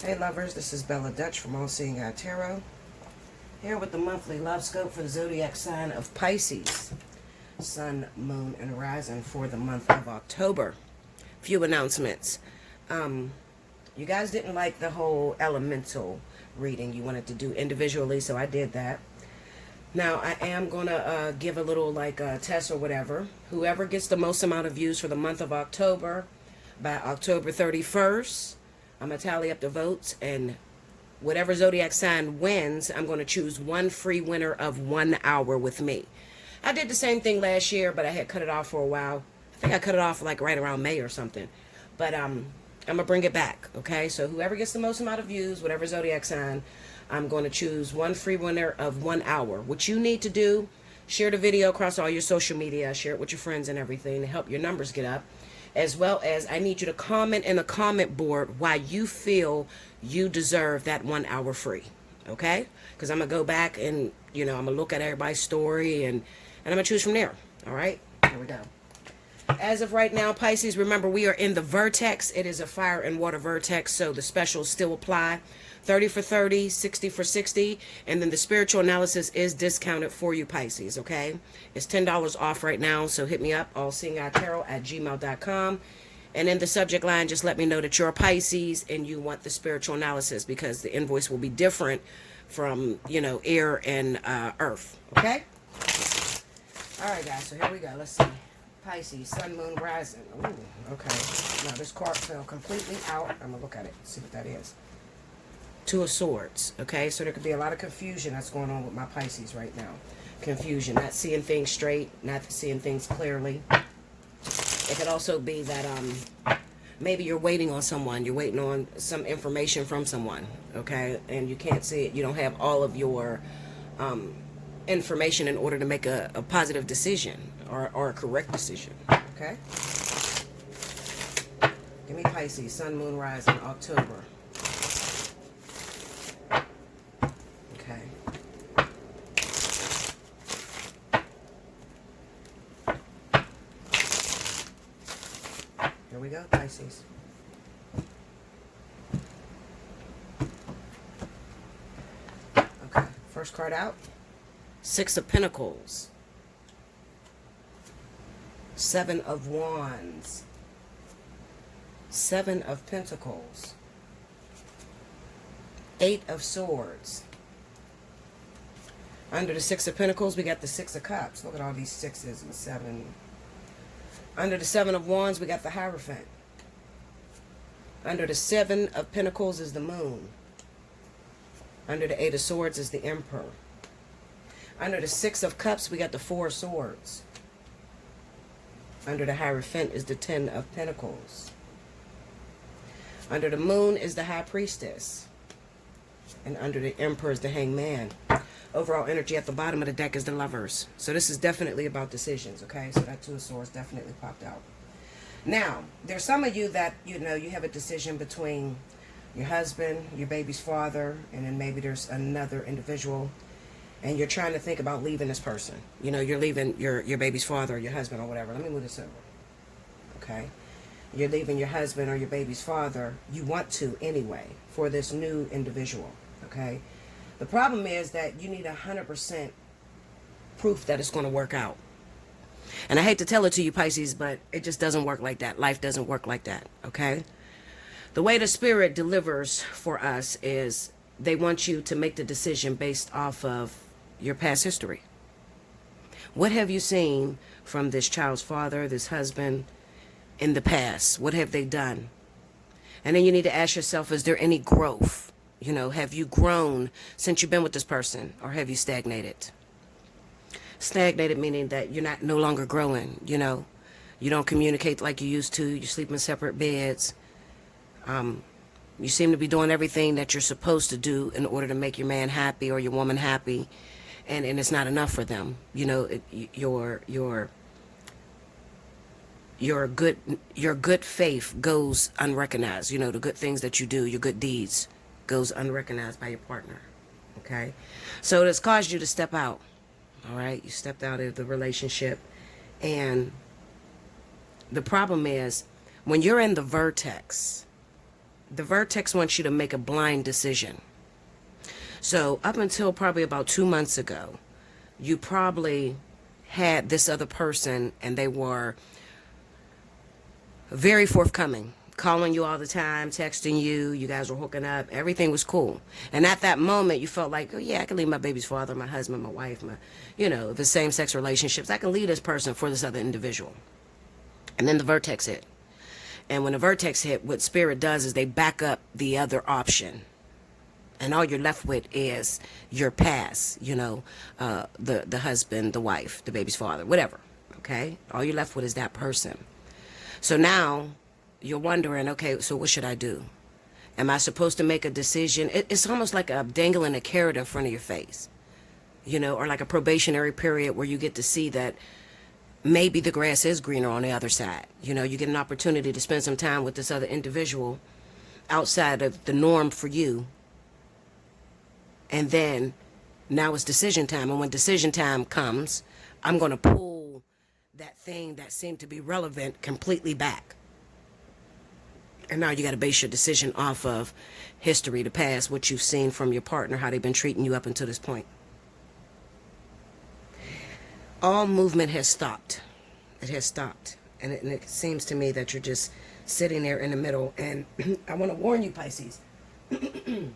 Hey lovers, this is Bella Dutch from Allseeingeyetarot. Here with the monthly love scope for the zodiac sign of Pisces. Sun, Moon, and Rising for the month of October. Few announcements. You guys didn't like the whole elemental reading. You wanted to do individually, so I did that. Now, I am going to give a little test or whatever. Whoever gets the most amount of views for the month of October, by October 31st, I'm going to tally up the votes, and whatever zodiac sign wins, I'm going to choose one free winner of 1 hour with me. I did the same thing last year, but I had cut it off for a while. I think I cut it off like right around May or something. But I'm going to bring it back, okay? So whoever gets the most amount of views, whatever zodiac sign, I'm going to choose one free winner of 1 hour. What you need to do, share the video across all your social media, share it with your friends and everything to help your numbers get up. As well as I need you to comment in the comment board why you feel you deserve that 1 hour free, okay? Because I'm going to go back and, I'm going to look at everybody's story and I'm going to choose from there, all right? Here we go. As of right now, Pisces, remember we are in the vertex. It is a fire and water vertex, so the specials still apply. 30 for 30, 60 for 60, and then the spiritual analysis is discounted for you, Pisces, okay? It's $10 off right now, so hit me up, allseeingeyetarot@gmail.com. And in the subject line, just let me know that you're a Pisces and you want the spiritual analysis, because the invoice will be different from, air and earth, okay? All right, guys, so here we go. Let's see. Pisces, Sun, Moon, Rising. Ooh, okay. Now, this card fell completely out. I'm going to look at it, see what that is. Two of Swords, okay? So there could be a lot of confusion that's going on with my Pisces right now. Confusion, not seeing things straight, not seeing things clearly. It could also be that maybe you're waiting on someone. You're waiting on some information from someone, okay? And you can't see it. You don't have all of your information in order to make a positive decision or a correct decision, okay? Give me Pisces, Sun, Moon, Rising, October. Okay. Here we go, Pisces. Okay, first card out. Six of Pentacles. Seven of Wands. Seven of Pentacles. Eight of Swords. Under the Six of Pentacles, we got the Six of Cups. Look at all these sixes and seven. Under the Seven of Wands, we got the Hierophant. Under the Seven of Pentacles is the Moon. Under the Eight of Swords is the Emperor. Under the Six of Cups, we got the Four of Swords. Under the Hierophant is the Ten of Pentacles. Under the Moon is the High Priestess. And under the Emperor is the Hangman. Overall energy at the bottom of the deck is the Lovers. So this is definitely about decisions, okay? So that Two of Swords definitely popped out. Now, there's some of you that, you have a decision between your husband, your baby's father, and then maybe there's another individual, and you're trying to think about leaving this person. You're leaving your baby's father or your husband or whatever. Let me move this over, okay? You're leaving your husband or your baby's father. You want to anyway for this new individual, okay? The problem is that you need 100% proof that it's going to work out. And I hate to tell it to you, Pisces, but it just doesn't work like that. Life doesn't work like that, okay? The way the Spirit delivers for us is they want you to make the decision based off of your past history. What have you seen from this child's father, this husband, in the past? What have they done? And then you need to ask yourself, is there any growth? Have you grown since you've been with this person, or have you stagnated? Stagnated meaning that you're no longer growing, You don't communicate like you used to. You sleep in separate beds. You seem to be doing everything that you're supposed to do in order to make your man happy or your woman happy, and it's not enough for them. Your good faith goes unrecognized. The good things that you do, your good deeds, goes unrecognized by your partner, okay? So it's caused you to step out, all right? You stepped out of the relationship, and the problem is when you're in the vertex, The vertex wants you to make a blind decision. So up until probably about 2 months ago, you probably had this other person and they were very forthcoming, calling you all the time, texting you, you guys were hooking up, everything was cool. And at that moment, you felt like, oh yeah, I can leave my baby's father, my husband, my wife, if it's same-sex relationships, I can leave this person for this other individual. And then the vertex hit. And when the vertex hit, what spirit does is they back up the other option. And all you're left with is your past, the husband, the wife, the baby's father, whatever, okay? All you're left with is that person. So now you're wondering, okay, so what should I do? Am I supposed to make a decision? It's almost like dangling a carrot in front of your face, or like a probationary period where you get to see that maybe the grass is greener on the other side. You get an opportunity to spend some time with this other individual outside of the norm for you. And then now it's decision time. And when decision time comes, I'm going to pull that thing that seemed to be relevant completely back. And now you got to base your decision off of history, the past, what you've seen from your partner, how they've been treating you up until this point. All movement has stopped. It has stopped. And it seems to me that you're just sitting there in the middle. And I want to warn you, Pisces. It's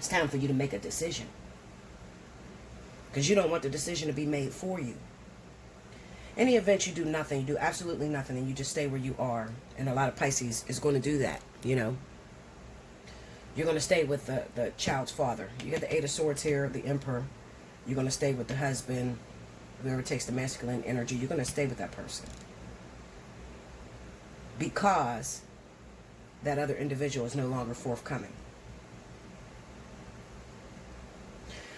time for you to make a decision. Because you don't want the decision to be made for you. Any event you do nothing, you do absolutely nothing, and you just stay where you are. And a lot of Pisces is going to do that, You're going to stay with the child's father. You got the Eight of Swords here, the Emperor. You're going to stay with the husband, whoever takes the masculine energy. You're going to stay with that person. Because that other individual is no longer forthcoming.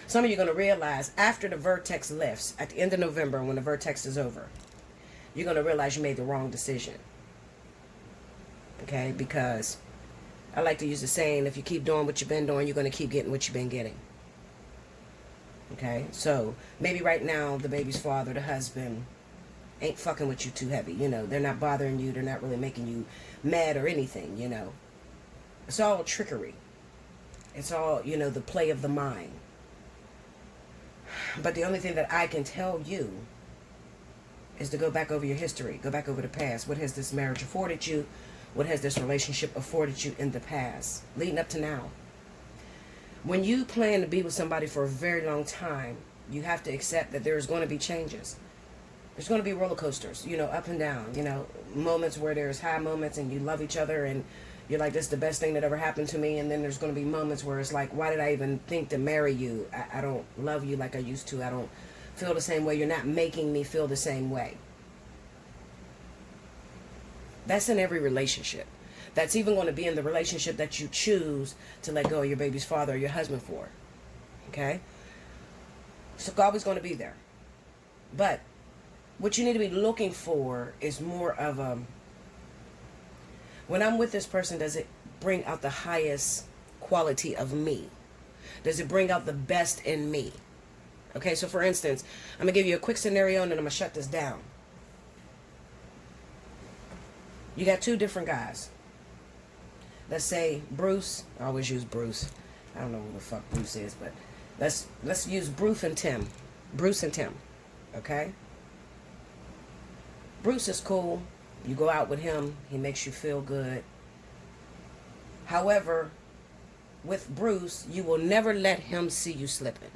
Some of you are going to realize after the vertex lifts, at the end of November, when the vertex is over, you're going to realize you made the wrong decision. Okay? Because I like to use the saying, if you keep doing what you've been doing, you're going to keep getting what you've been getting. Okay? So maybe right now, the baby's father, the husband, ain't fucking with you too heavy. They're not bothering you. They're not really making you mad or anything, It's all trickery. It's all, the play of the mind. But the only thing that I can tell you is to go back over your history. Go back over the past. What has this marriage afforded you? What has this relationship afforded you in the past, leading up to now? When you plan to be with somebody for a very long time, you have to accept that there's going to be changes. There's going to be roller coasters, up and down, moments where there's high moments and you love each other and you're like, this is the best thing that ever happened to me. And then there's going to be moments where it's like, why did I even think to marry you? I don't love you like I used to. I don't feel the same way. You're not making me feel the same way. That's in every relationship. That's even going to be in the relationship that you choose to let go of your baby's father or your husband for. Okay? So always going to be there. But what you need to be looking for is more of a, when I'm with this person, does it bring out the highest quality of me? Does it bring out the best in me? Okay, so for instance, I'm going to give you a quick scenario and then I'm going to shut this down. You got two different guys. Let's say Bruce. I always use Bruce. I don't know who the fuck Bruce is, but let's use Bruce and Tim. Bruce and Tim. Okay? Bruce is cool. You go out with him. He makes you feel good. However, with Bruce, you will never let him see you slipping.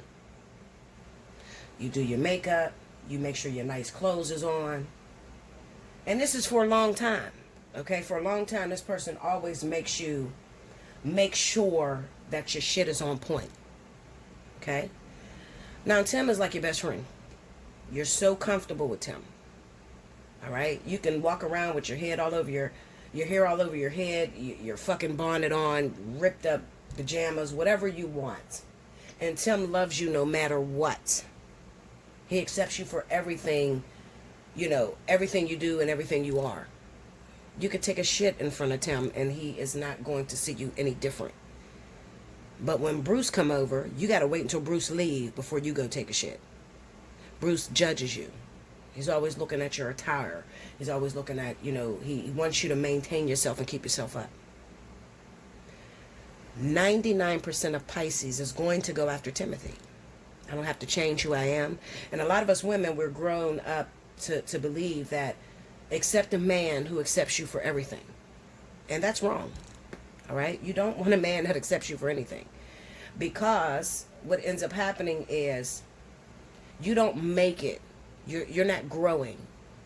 You do your makeup. You make sure your nice clothes is on. And this is for a long time. Okay? For a long time, this person always make sure that your shit is on point. Okay? Now, Tim is like your best friend. You're so comfortable with Tim. All right? You can walk around with your head all over your hair all over your head, your fucking bonnet on, ripped up pajamas, whatever you want. And Tim loves you no matter what. He accepts you for everything, everything you do and everything you are. You could take a shit in front of Tim and he is not going to see you any different. But when Bruce come over, you got to wait until Bruce leave before you go take a shit. Bruce judges you. He's always looking at your attire. He's always looking at, he wants you to maintain yourself and keep yourself up. 99% of Pisces is going to go after Timothy. I don't have to change who I am. And a lot of us women, we're grown up to believe that accept a man who accepts you for everything. And that's wrong. All right? You don't want a man that accepts you for anything. Because what ends up happening is you don't make it. You're not growing.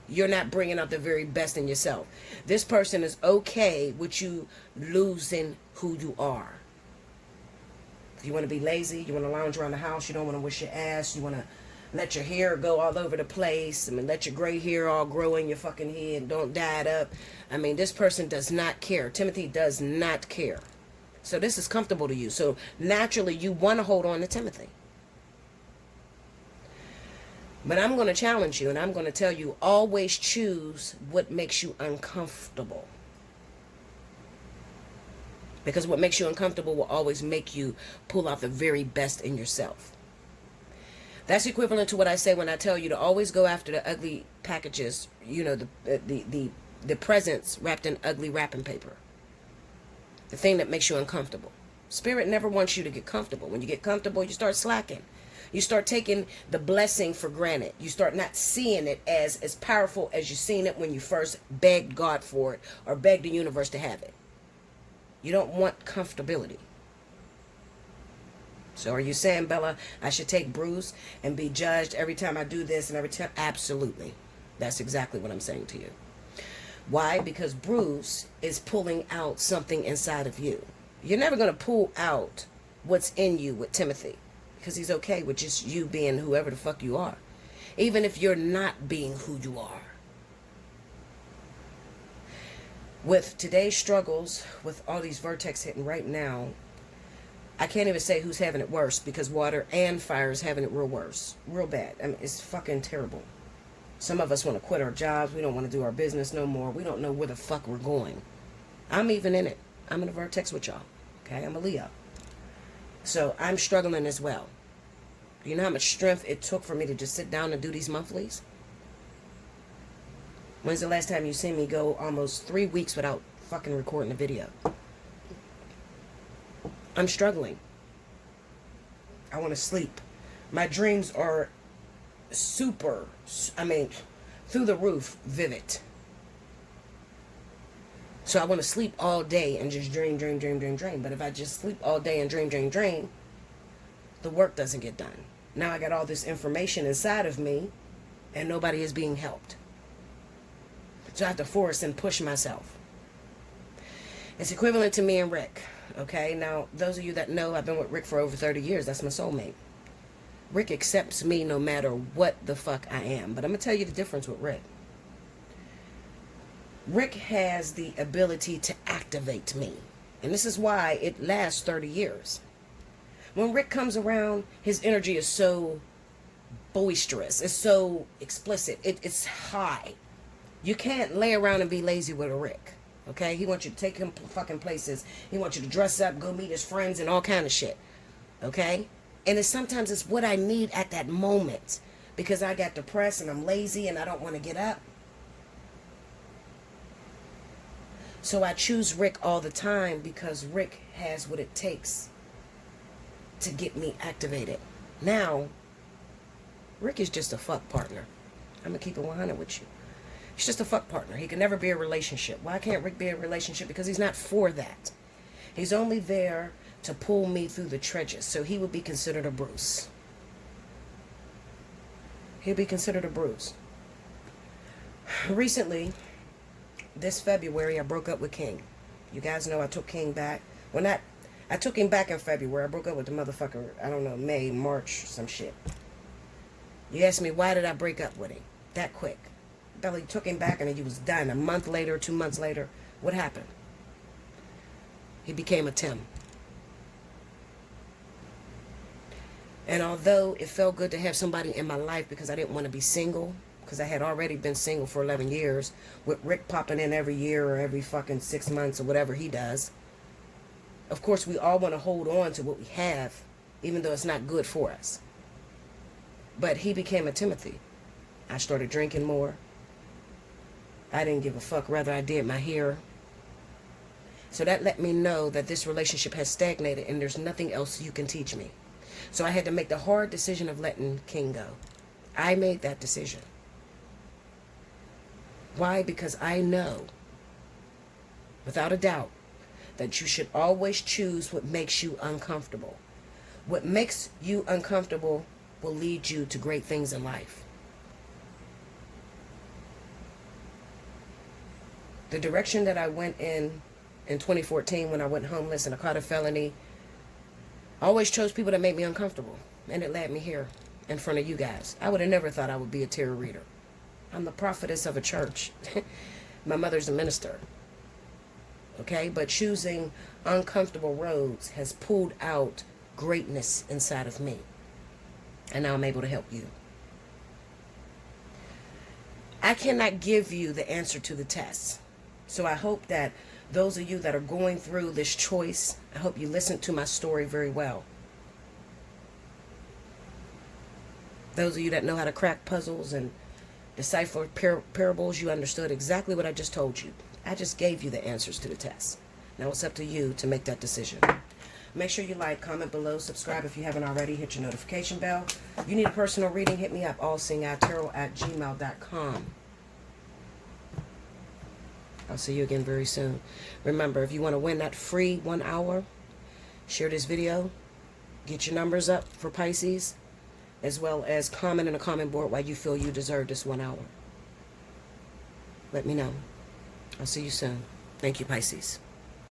You're not bringing out the very best in yourself. This person is okay with you losing who you are. If you want to be lazy, you want to lounge around the house, you don't want to wash your ass, you want to let your hair go all over the place, let your gray hair all grow in your fucking head and don't dye it up. This person does not care. Timothy does not care. So this is comfortable to you. So naturally, you want to hold on to Timothy. But I'm going to challenge you, and I'm going to tell you, always choose what makes you uncomfortable. Because what makes you uncomfortable will always make you pull out the very best in yourself. That's equivalent to what I say when I tell you to always go after the ugly packages, the presents wrapped in ugly wrapping paper. The thing that makes you uncomfortable. Spirit never wants you to get comfortable. When you get comfortable, you start slacking. You start taking the blessing for granted. You start not seeing it as powerful as you seen it when you first begged God for it or begged the universe to have it. You don't want comfortability. So are you saying, Bella, I should take Bruce and be judged every time I do this and every time? Absolutely. That's exactly what I'm saying to you. Why? Because Bruce is pulling out something inside of you. You're never going to pull out what's in you with Timothy. Because he's okay with just you being whoever the fuck you are. Even if you're not being who you are. With today's struggles, with all these vertex hitting right now, I can't even say who's having it worse, because water and fire is having it real worse. Real bad. It's fucking terrible. Some of us want to quit our jobs. We don't want to do our business no more. We don't know where the fuck we're going. I'm even in it. I'm in a vertex with y'all. Okay? I'm a Leo. So I'm struggling as well. Do you know how much strength it took for me to just sit down and do these monthlies? When's the last time you seen me go almost 3 weeks without fucking recording a video? I'm struggling. I want to sleep. My dreams are super, through the roof, vivid. So I want to sleep all day and just dream. But if I just sleep all day and dream, the work doesn't get done. Now I got all this information inside of me and nobody is being helped. So I have to force and push myself. It's equivalent to me and Rick. Okay, now those of you that know, I've been with Rick for over 30 years. That's my soulmate. Rick accepts me no matter what the fuck I am. But I'm going to tell you the difference with Rick. Rick has the ability to activate me. And this is why it lasts 30 years. When Rick comes around, his energy is so boisterous. It's so explicit. It's high. You can't lay around and be lazy with a Rick. Okay? He wants you to take him fucking places. He wants you to dress up, go meet his friends and all kind of shit. Okay? And sometimes it's what I need at that moment. Because I got depressed and I'm lazy and I don't want to get up. So I choose Rick all the time because Rick has what it takes to get me activated. Now, Rick is just a fuck partner. I'm going to keep it 100 with you. He's just a fuck partner. He can never be a relationship. Why can't Rick be a relationship? Because he's not for that. He's only there to pull me through the trenches. So he would be considered a Bruce. He'll be considered a Bruce. Recently, this February, I broke up with King. You guys know I took King back. Well, I took him back in February. I broke up with the motherfucker, I don't know, May, March, some shit. You asked me, why did I break up with him that quick? Belly took him back and he was done. A month later, 2 months later, what happened? He became a Tim. And although it felt good to have somebody in my life because I didn't want to be single, because I had already been single for 11 years, with Rick popping in every year or every fucking 6 months or whatever he does. Of course, we all want to hold on to what we have, even though it's not good for us. But he became a Timothy. I started drinking more. I didn't give a fuck whether I did my hair. So that let me know that this relationship has stagnated and there's nothing else you can teach me. So I had to make the hard decision of letting King go. I made that decision. Why? Because I know, without a doubt, that you should always choose what makes you uncomfortable. What makes you uncomfortable will lead you to great things in life. The direction that I went in 2014 when I went homeless and I caught a felony, I always chose people that made me uncomfortable. And it led me here in front of you guys. I would have never thought I would be a tarot reader. I'm the prophetess of a church. My mother's a minister. Okay? But choosing uncomfortable roads has pulled out greatness inside of me. And now I'm able to help you. I cannot give you the answer to the test. So I hope that those of you that are going through this choice, I hope you listened to my story very well. Those of you that know how to crack puzzles and decipher parables, you understood exactly what I just told you. I just gave you the answers to the test. Now it's up to you to make that decision. Make sure you like, comment below, subscribe if you haven't already, hit your notification bell. If you need a personal reading, hit me up, allseeingeyetarot@gmail.com. I'll see you again very soon. Remember, if you want to win that free 1 hour, share this video, get your numbers up for Pisces, as well as comment in the comment board why you feel you deserve this 1 hour. Let me know. I'll see you soon. Thank you, Pisces.